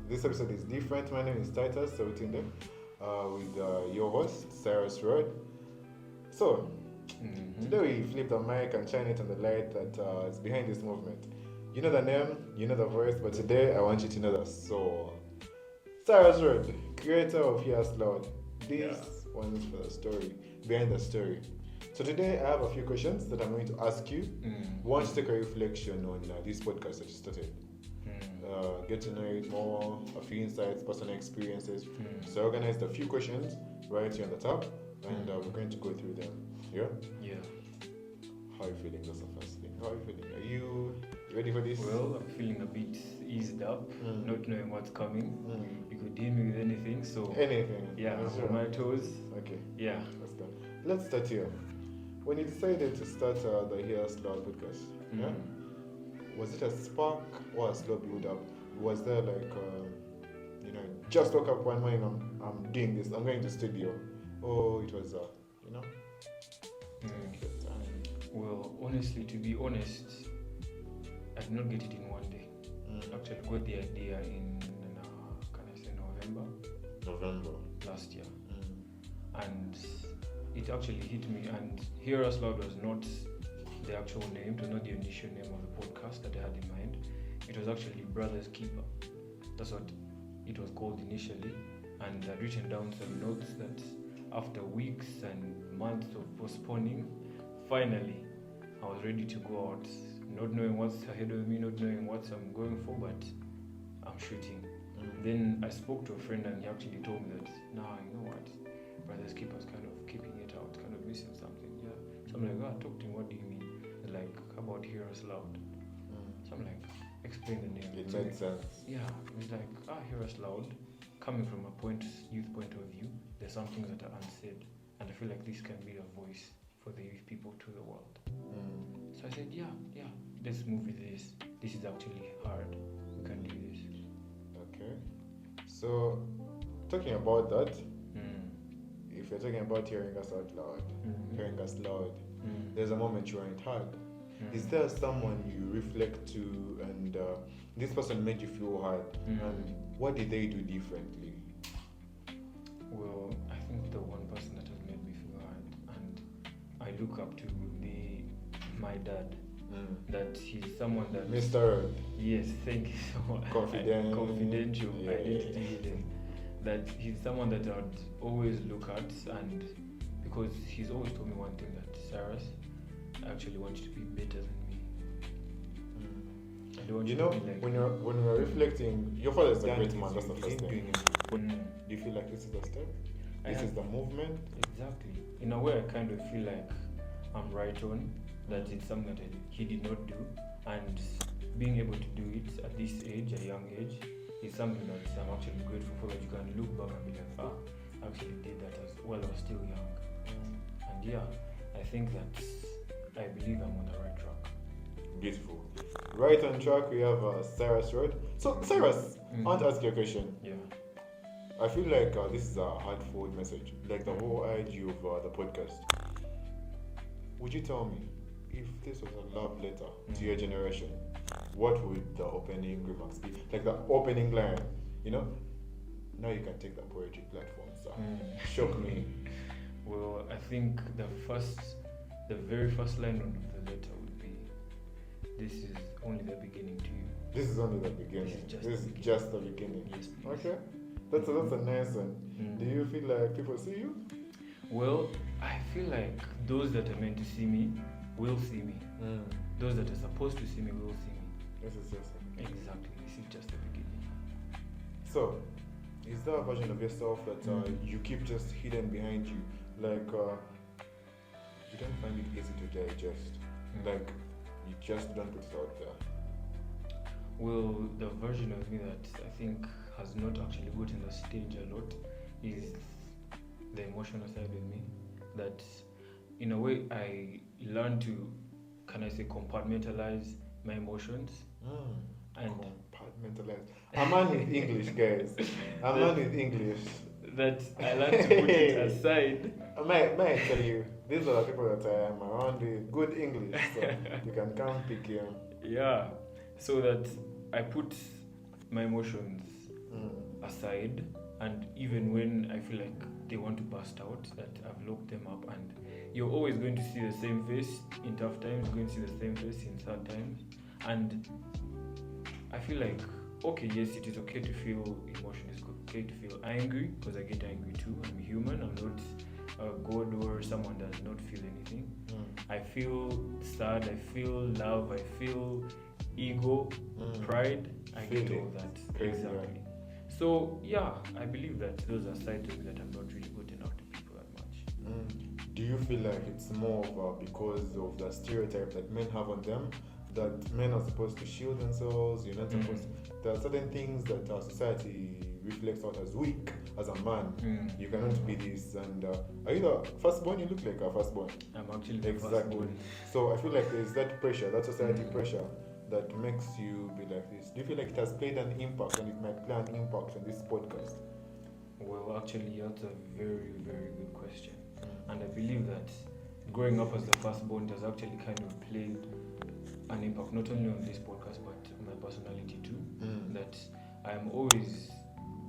This episode is different. My name is Titus Sawitinde, with your host, Cyrus Road. So, today we flip the mic and shine it on the light that is behind this movement. You know the name, you know the voice, but today I want you to know the soul. Cyrus Road, creator of Here's Loud. This one's for the story, behind the story. So today I have a few questions that I'm going to ask you. I want to take a reflection on this podcast that you started. Get to know it more, a few insights, personal experiences. So I organized a few questions right here on the top, and we're going to go through them. Yeah? Yeah. How are you feeling? That's the first thing. How are you feeling? Are you ready for this? Well, I'm feeling a bit eased up, not knowing what's coming. You could deal me with anything, so Anything. yeah, That's on my right. toes. Okay. Yeah. Let's go. Let's start here. When you decided to start the Here's Loud podcast, yeah? Was it a spark or a slow build up? Was there like, just woke up one morning, I'm doing this, I'm going to studio? Oh, it was, Well, honestly, to be honest, I did not get it in one day. Actually, got the idea in, November last year. And it actually hit me. And Hear Us Loud was not the actual name, it was not the initial name of the podcast that I had in mind. It was actually Brothers Keeper. That's what it was called initially. And I'd written down some notes that after weeks and months of postponing, finally I was ready to go out, not knowing what's ahead of me, not knowing what I'm going for, but I'm shooting. Then I spoke to a friend and he actually told me that, nah, you know what, Brothers Keeper's kind of keeping it out, kind of missing something. Yeah. So I'm like, talk to him, what do you mean? He's like, how about Hear Us Loud? So I'm like, explain the name. It made sense. Yeah, it's like, Hear Us Loud, coming from a youth point of view, there's some things that are unsaid, and I feel like this can be a voice for the youth people to the world. So I said, yeah, let's move with this. This is actually hard. We can do this. Okay. So, talking about that, if you're talking about hearing us out loud, hearing us loud, there's a moment you weren't heard. Is there someone you reflect to and this person made you feel heard? And what did they do differently? Well, I think the one person that has made me feel heard and I look up to would be my dad. That he's someone that... Mr. Yes, thank you so much. Confidential, Yeah. identity hidden. That he's someone that I'd always look at, and because he's always told me one thing, that Cyrus, I actually want you to be better than me. I don't want you to be like... when you're reflecting, your father is a great man, that's the first thing. Do you feel like this is the step? This is the movement? Exactly. In a way, I kind of feel like I'm right on, that it's something that he did not do, and being able to do it at this age, a young age, is something that I'm actually grateful for, that you can look back and be like, I actually did that as well, I was still young. And yeah, I think that I believe I'm on the right track. Beautiful. Right on track, we have Cyrus Road. So, Cyrus, I want to ask you a question. Yeah. I feel like this is a heartfelt message, like the whole idea of the podcast. Would you tell me, if this was a love letter to your generation, what would the opening remarks be? Like the opening line, Now you can take the poetry platform, so shock me. Well, I think the very first line of the letter would be, this is only the beginning to you. This is only the beginning. This is just the beginning. Yes, please. Okay. That's a nice one. Do you feel like people see you? Well, I feel like those that are meant to see me will see me. Those that are supposed to see me will see me. This is just the beginning. Exactly. This is just the beginning. So, is there a version of yourself that you keep just hidden behind you? Like, you don't find it easy to digest. Like, you just don't put it out there. Well, the version of me that I think has not actually gotten the stage a lot is the emotional side of me. That, in a way, I learned to, compartmentalize my emotions. And compartmentalize. A man with English, guys. A man with English. That I learned to put it aside. May I tell you, these are the people that I am around with good English, so you can come pick him. Yeah, so that I put my emotions aside, and even when I feel like they want to burst out, that I've locked them up, and you're always going to see the same face in tough times, you're going to see the same face in sad times, and I feel like, okay, yes, it is okay to feel emotion, it's okay to feel angry, because I get angry too, I'm human, I'm not a god or someone that does not feel anything. I feel sad, I feel love, I feel ego, pride, I get all that. Crazy, exactly. right? So yeah, I believe that those are sides of me that I'm not really good enough to people that much. Do you feel like it's more of because of the stereotype that men have on them, that men are supposed to shield themselves, you're not supposed to, there are certain things that our society reflects out as weak as a man. You cannot be this, and are you the firstborn? You look like a firstborn. I'm actually the Exactly. firstborn. So I feel like there's that pressure, that society pressure, that makes you be like this. Do you feel like it has played an impact, and it might play an impact on this podcast? Well, actually, that's a very, very good question. And I believe that growing up as the firstborn has actually kind of played an impact, not only on this podcast, but on my personality too. That I'm always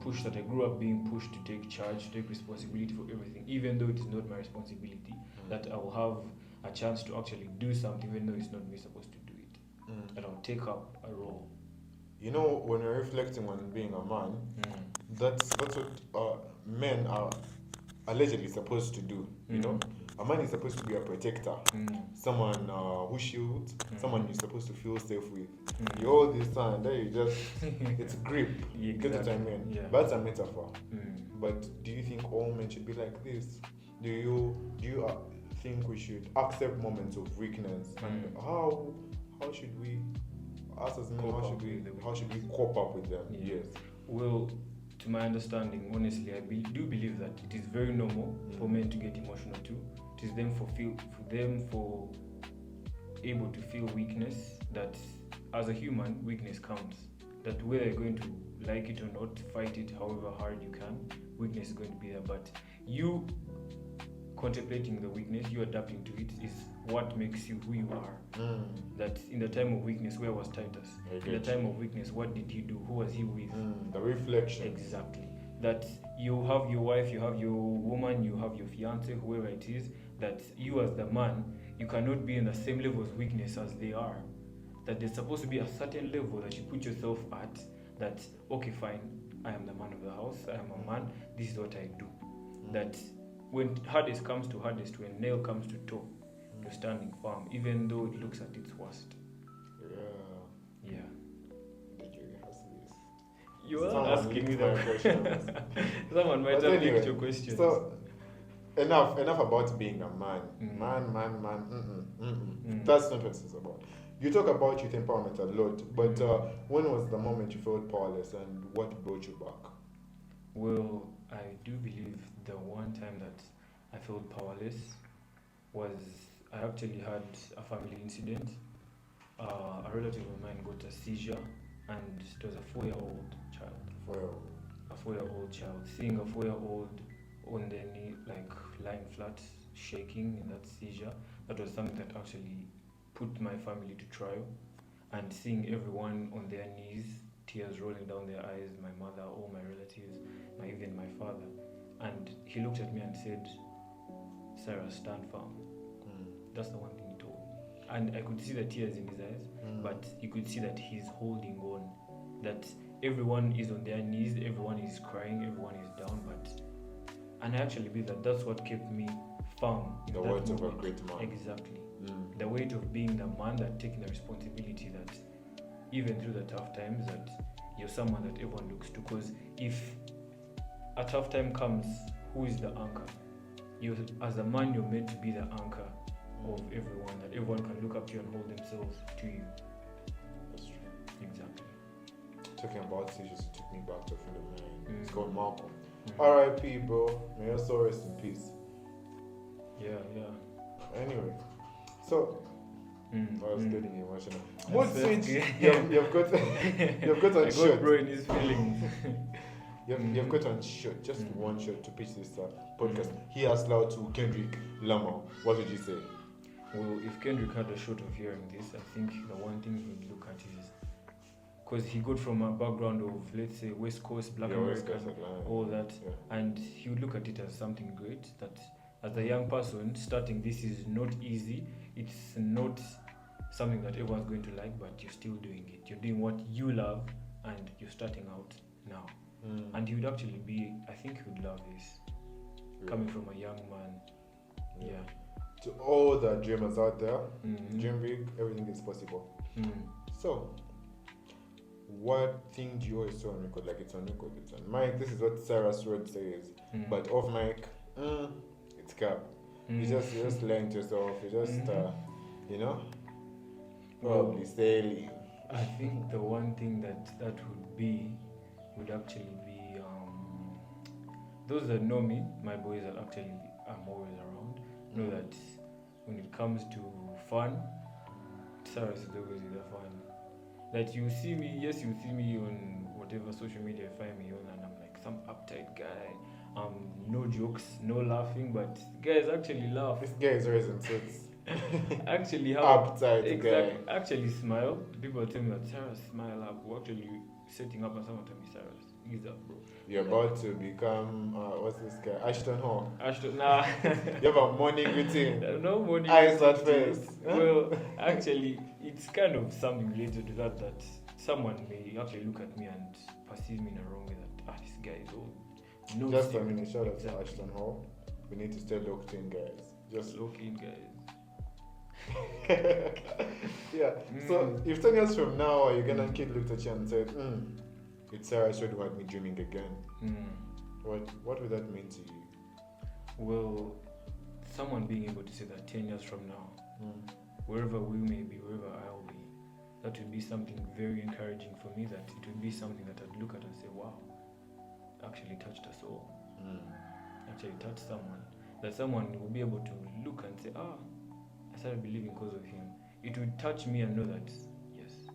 pushed, that I grew up being pushed to take charge, to take responsibility for everything, even though it is not my responsibility, that I will have a chance to actually do something, even though it's not me supposed to do it. That I'll take up a role. You know, when you're reflecting on being a man, that's what men are allegedly supposed to do. You know, a man is supposed to be a protector, someone who shields, someone you're supposed to feel safe with. You hold this hand, there you just, it's grip. You get what I mean? Yeah. But that's a metaphor. But do you think all men should be like this? Do you think we should accept moments of weakness? And how should we, us as men, how should we cope up with them? Yeah. Yes. Well, to my understanding, honestly, I do believe that it is very normal for men to get emotional too. It is them for able to feel weakness. That as a human, weakness counts. That whether you're going to like it or not, fight it however hard you can, weakness is going to be there. But you contemplating the weakness, you adapting to it, is what makes you who you are. That in the time of weakness, where was Titus? In the time of weakness, what did he do? Who was he with? The reflection. Exactly. That you have your wife, you have your woman, you have your fiance, whoever it is, that you as the man, you cannot be in the same level of weakness as they are. That there's supposed to be a certain level that you put yourself at, that, okay, fine, I am the man of the house, I am a man, this is what I do. That when hardest comes to hardest, when nail comes to toe, you're standing firm, even though it looks at its worst. Yeah. Did you rehearse this? You are Someone asking me leaked my that. questions. Someone might But have anyway, linked your questions. So enough about being a man. Man. That's not what it's about. You talk about youth empowerment a lot, but when was the moment you felt powerless, and what brought you back? Well, I do believe the one time that I felt powerless was I actually had a family incident. A relative of mine got a seizure, and it was a 4-year-old child. Well, A 4-year-old child. Seeing a 4-year-old on their knee, like lying flat, shaking in that seizure, that was something that actually put my family to trial. And seeing everyone on their knees, tears rolling down their eyes, my mother, all my relatives, even my father. And he looked at me and said, "Sarah, stand firm." That's the one thing he told me. And I could see the tears in his eyes, but you could see that he's holding on. That everyone is on their knees, everyone is crying, everyone is down, and I actually believe that that's what kept me firm in the that words of a moment. great man. Exactly. The weight of being the man, that taking the responsibility, that even through the tough times, that you're someone that everyone looks to. Because if a tough time comes, who is the anchor? You, as a man, you're meant to be the anchor of everyone, that everyone can look up to you and hold themselves to you. That's true. Exactly. Talking about seizures, it took me back to a friend of mine. It's called Malcolm. R.I.P. bro. May your soul rest in peace. Yeah. Anyway, so I was getting emotional. Mood That's switch. okay. You've got on I shot. got bro in his feelings. You've got on shot. Just one shot to pitch this podcast. He asked loud to Kendrick Lamar. What would you say? Well, if Kendrick had a shot of hearing this, I think the one thing he'd look at is because he got from a background of, let's say, West Coast, Black American, all that, and he would look at it as something great. That as a young person starting, this is not easy. It's not something that everyone's going to like, but you're still doing it. You're doing what you love, and you're starting out now. And he would actually be, I think he would love this, coming from a young man. Yeah. To all the dreamers out there, dream big, everything is possible. So, what thing do you always say on record? Like it's on record, it's on mic. This is what Cyrus Road says, but off mic, it's cap. You just learn to yourself. You just, probably sailing. I think the one thing that would actually be those that know me, my boys that actually I'm always around, know that when it comes to fun, Cyrus is always with the fun. That you see me on whatever social media you find me on, and I'm like some uptight guy. No jokes, no laughing, but guys actually laugh. This guy is always in suits. Actually have uptight guy. Actually smile. People tell me that Cyrus smile up. We're actually setting up and someone tell me Cyrus, ease up, bro. You're about to become what's this guy? Ashton Hall. Nah. You have a morning routine. No morning. Eyes at face. Well, actually, it's kind of something related to that someone may actually look at me and perceive me in a wrong way that this guy is old. No, just a minute, shout out to Ashton Hall. We need to stay locked in, guys. Just locked in, guys. Yeah. So if 10 years from now your grandkid looked at you and said, it's Cyrus Road who had me dreaming again. What would that mean to you? Well, someone being able to say that 10 years from now, wherever we may be, wherever I'll be, that would be something very encouraging for me. That it would be something that I'd look at and say, wow, actually touched us all. Actually touched someone. That someone will be able to look and say, I started believing because of him. It would touch me and know that, yes,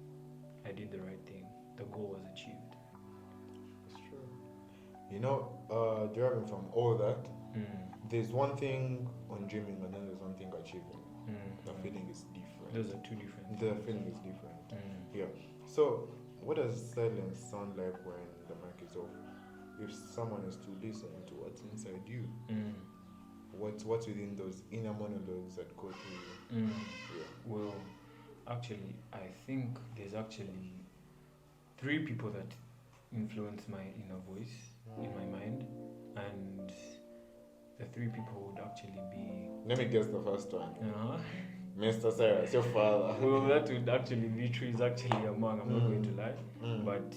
I did the right thing. The goal was achieved. That's true. Deriving from all that, there's one thing on dreaming and then there's one thing achieving. The feeling is different. Those are two different things. The feeling is different. Yeah. So, what does silence sound like when the mic is off? If someone is to listen to what's inside you, what's within those inner monologues that go through you? Well, actually, I think there's actually 3 people that influence my inner voice in my mind, and the 3 people would actually be... Let me guess the first one. Mr. Cyrus, your father. Well, that would actually be true. Is actually among, I'm not going to lie. But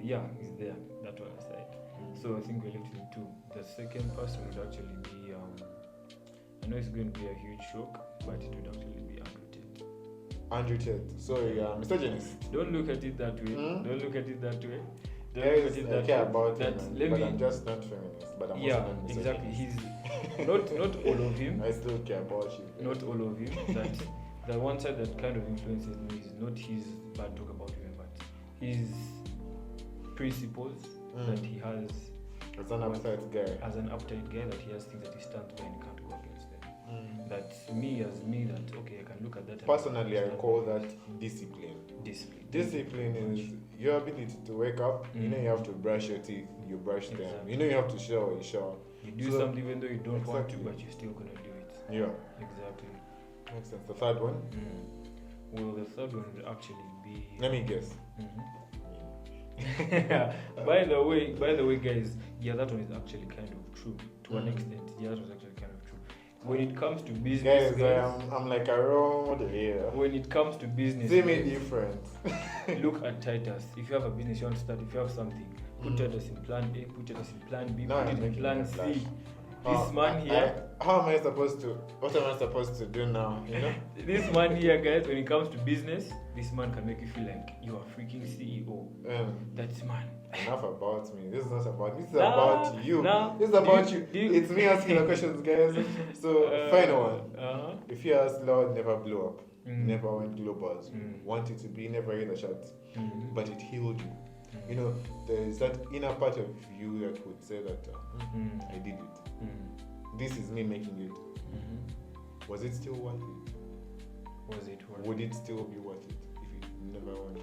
yeah, he's there. That one aside. So I think we're left with 2. The second person would actually be, I know it's going to be a huge shock, but it would actually be Andrew Tate. Andrew Tate. So you're a misogynist. Don't look at it that way. Don't look at it that way. I care about him, but I'm just not feminist. But I'm also not misogynist. Exactly. He's not all of him. I still care about you. Not all of him. That the one side that kind of influences me is not his bad talk about women, but his principles that he has. As an uptight guy. As an uptight guy, that he has things that he stands by and can't go against them. That me, that okay, I can look at that. Personally, I call that discipline. Discipline is your ability to wake up. You know you have to brush your teeth, you brush them. You know you have to shower, you shower. You do something even though you don't want to, but you're still gonna do it. Yeah. Exactly. Makes sense. The third one? Well, the third one would actually be... Let me guess. By the way, guys, that one is actually kind of true. To an extent, that was actually kind of true. When it comes to business, guys, I'm like a role model here. When it comes to business, see me different. Look at Titus. If you have a business you want to start, if you have something, put Titus in plan A, put Titus in plan B, put it in plan C. This man here. What am I supposed to do now? This man here, guys, when it comes to business, this man can make you feel like you are freaking CEO. That's man. Enough about me. This is not about me. This is about you. This is about you. It's me asking the questions, guys. So, final one. If you ask Lord, never blew up, never went global, wanted to be, never hit a shot, but it healed you. There is that inner part of you that would say that I did it. This is me making it. Was it still worth it? Was it worth it? Would it still be worth it if it never went?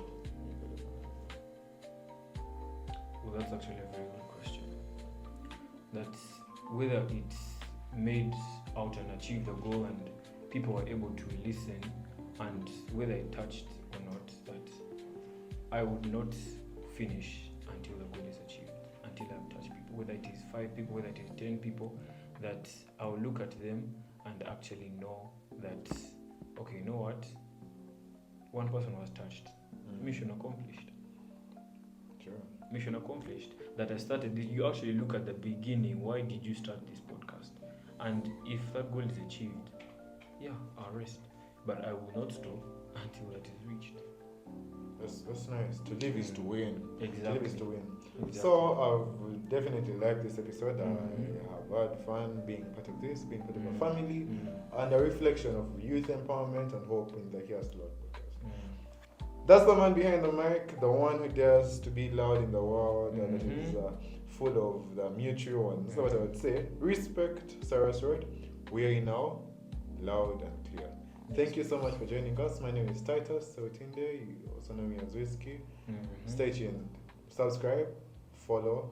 Well, that's actually a very good question. That's whether it's made out and achieved the goal and people were able to listen, and whether it touched or not, that I would not finish until the goal is achieved, until I've touched people, whether it is 5 people, whether it is 10 people, that I'll look at them and actually know that, okay, you know what, one person was touched, mission accomplished. Sure. Mission accomplished. That I started, you actually look at the beginning, why did you start this podcast? And if that goal is achieved, yeah, I'll rest. But I will not stop until that is reached. That's nice. To live is to win. Exactly. To live is to win. Exactly. So I've definitely liked this episode. Mhm. I have had fun being part of this, being part of a Mhm. family, Mm. and a reflection of youth empowerment and hope in the Here's Lord podcast. Mm. That's the man behind the mic, the one who dares to be loud in the world, and that is Mhm. full of the mutual ones. That's what I would say. Respect, Sarah's word. We are now loud and clear. Thank you so much for joining us. My name is Titus Sotinde. You also know me as Whiskey. Mhm. Stay tuned. Subscribe, follow,